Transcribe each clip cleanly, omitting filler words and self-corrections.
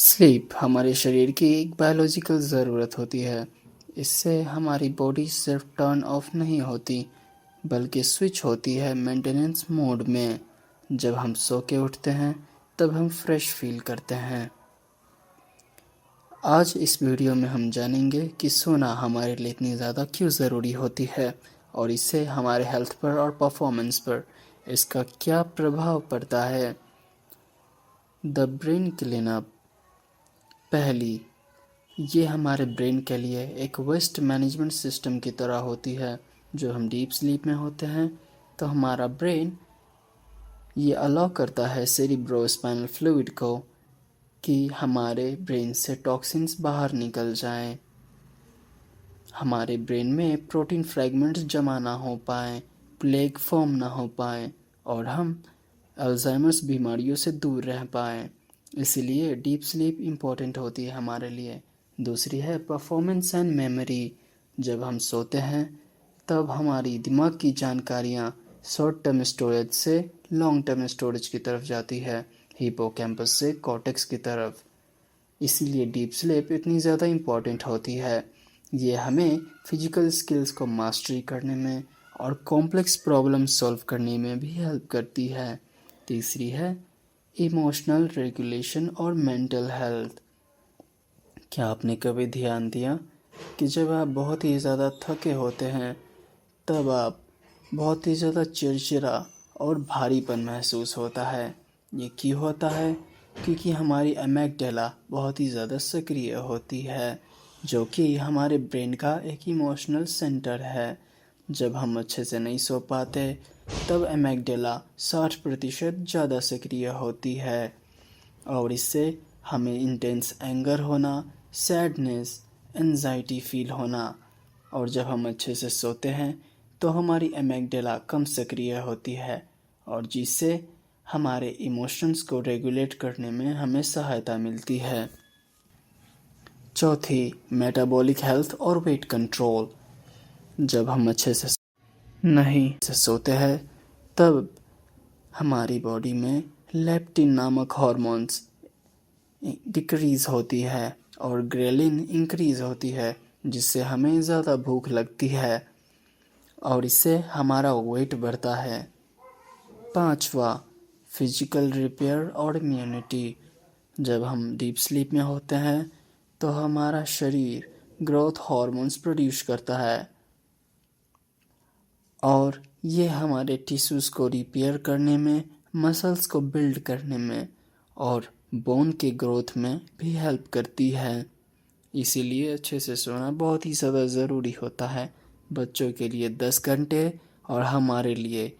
Sleep हमारे शरीर की एक बायोलॉजिकल ज़रूरत होती है। इससे हमारी बॉडी सिर्फ टर्न ऑफ नहीं होती, बल्कि स्विच होती है मेंटेनेंस मोड में। जब हम सो के उठते हैं, तब हम फ्रेश फील करते हैं। आज इस वीडियो में हम जानेंगे कि सोना हमारे लिए इतनी ज़्यादा क्यों ज़रूरी होती है और इससे हमारे हेल्थ पर और परफॉर्मेंस पर इसका क्या प्रभाव पड़ता है। The brain cleanup. पहली, ये हमारे ब्रेन के लिए एक वेस्ट मैनेजमेंट सिस्टम की तरह होती है। जो हम डीप स्लीप में होते हैं, तो हमारा ब्रेन ये अलाउ करता है सेरिब्रोस्पाइनल फ्लूइड को कि हमारे ब्रेन से टॉक्सिन्स बाहर निकल जाएं। हमारे ब्रेन में प्रोटीन फ्रैगमेंट्स जमा ना हो पाएं, प्लेग फॉर्म ना हो पाएं और हम अल्जाइमर्स बीमारियों से दूर रह पाएं। इसलिए डीप स्लीप इम्पोर्टेंट होती है हमारे लिए। दूसरी है परफॉर्मेंस एंड मेमोरी। जब हम सोते हैं, तब हमारी दिमाग की जानकारियाँ शॉर्ट टर्म स्टोरेज से लॉन्ग टर्म स्टोरेज की तरफ जाती है, हिपोकैम्पस से कॉर्टेक्स की तरफ। इसीलिए डीप स्लीप इतनी ज़्यादा इम्पॉर्टेंट होती है। ये हमें फिजिकल स्किल्स को मास्टरी करने में और कॉम्प्लेक्स प्रॉब्लम सॉल्व करने में भी हेल्प करती है। तीसरी है इमोशनल रेगुलेशन और मेंटल हेल्थ। क्या आपने कभी ध्यान दिया कि जब आप बहुत ही ज़्यादा थके होते हैं, तब आप बहुत ही ज़्यादा चिड़चिड़ा और भारीपन महसूस होता है। ये क्यों होता है? क्योंकि हमारी अमेग्डाला बहुत ही ज़्यादा सक्रिय होती है, जो कि हमारे ब्रेन का एक इमोशनल सेंटर है। जब हम अच्छे से नहीं सो पाते, तब अमेग्डाला 60% ज़्यादा सक्रिय होती है और इससे हमें इंटेंस एंगर होना, सैडनेस, एंजाइटी फील होना। और जब हम अच्छे से सोते हैं, तो हमारी अमेग्डाला कम सक्रिय होती है और जिससे हमारे इमोशंस को रेगुलेट करने में हमें सहायता मिलती है। चौथी, मेटाबॉलिक हेल्थ और वेट कंट्रोल। जब हम अच्छे से नहीं से सोते हैं, तब हमारी बॉडी में लेप्टिन नामक हार्मोन्स डिक्रीज़ होती है और ग्रेलिन इंक्रीज़ होती है, जिससे हमें ज़्यादा भूख लगती है और इससे हमारा वेट बढ़ता है। पांचवा, फिजिकल रिपेयर और इम्यूनिटी। जब हम डीप स्लीप में होते हैं, तो हमारा शरीर ग्रोथ हार्मोन्स प्रोड्यूस करता है और ये हमारे टिश्यूज़ को रिपेयर करने में, मसल्स को बिल्ड करने में और बोन के ग्रोथ में भी हेल्प करती है। इसीलिए अच्छे से सोना बहुत ही ज़्यादा ज़रूरी होता है। बच्चों के लिए 10 घंटे और हमारे लिए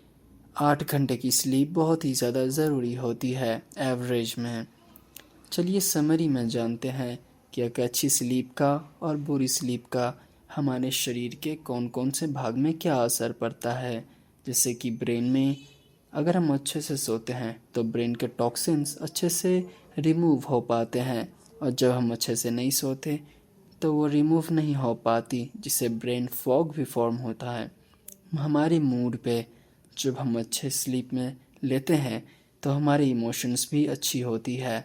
8 घंटे की स्लीप बहुत ही ज़्यादा ज़रूरी होती है एवरेज में। चलिए समरी में जानते हैं कि एक अच्छी स्लीप का और बुरी स्लीप का हमारे शरीर के कौन कौन से भाग में क्या असर पड़ता है। जैसे कि ब्रेन में अगर हम अच्छे से सोते हैं, तो ब्रेन के टॉक्सिन्स अच्छे से रिमूव हो पाते हैं और जब हम अच्छे से नहीं सोते, तो वो रिमूव नहीं हो पाती, जिससे ब्रेन फॉग भी फॉर्म होता है। हमारे मूड पे जब हम अच्छे स्लीप में लेते हैं, तो हमारी इमोशंस भी अच्छी होती है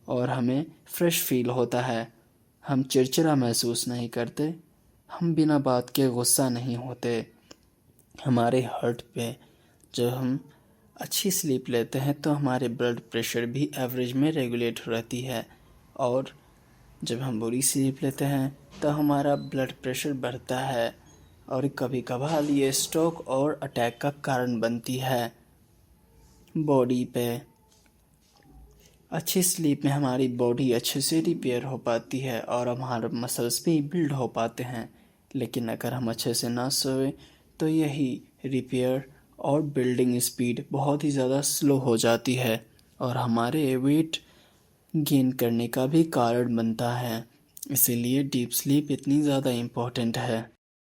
और हमें फ्रेश फील होता है। हम चिड़चिड़ा महसूस नहीं करते, हम बिना बात के गुस्सा नहीं होते। हमारे हार्ट पे जब हम अच्छी स्लीप लेते हैं, तो हमारे ब्लड प्रेशर भी एवरेज में रेगुलेट रहती है और जब हम बुरी स्लीप लेते हैं, तो हमारा ब्लड प्रेशर बढ़ता है और कभी कभार ये स्ट्रोक और अटैक का कारण बनती है। बॉडी पे अच्छी स्लीप में हमारी बॉडी अच्छे से रिपेयर हो पाती है और हमारे मसल्स भी बिल्ड हो पाते हैं। लेकिन अगर हम अच्छे से ना सोए, तो यही रिपेयर और बिल्डिंग स्पीड बहुत ही ज़्यादा स्लो हो जाती है और हमारे वेट गेन करने का भी कारण बनता है। इसीलिए डीप स्लीप इतनी ज़्यादा इम्पोर्टेंट है।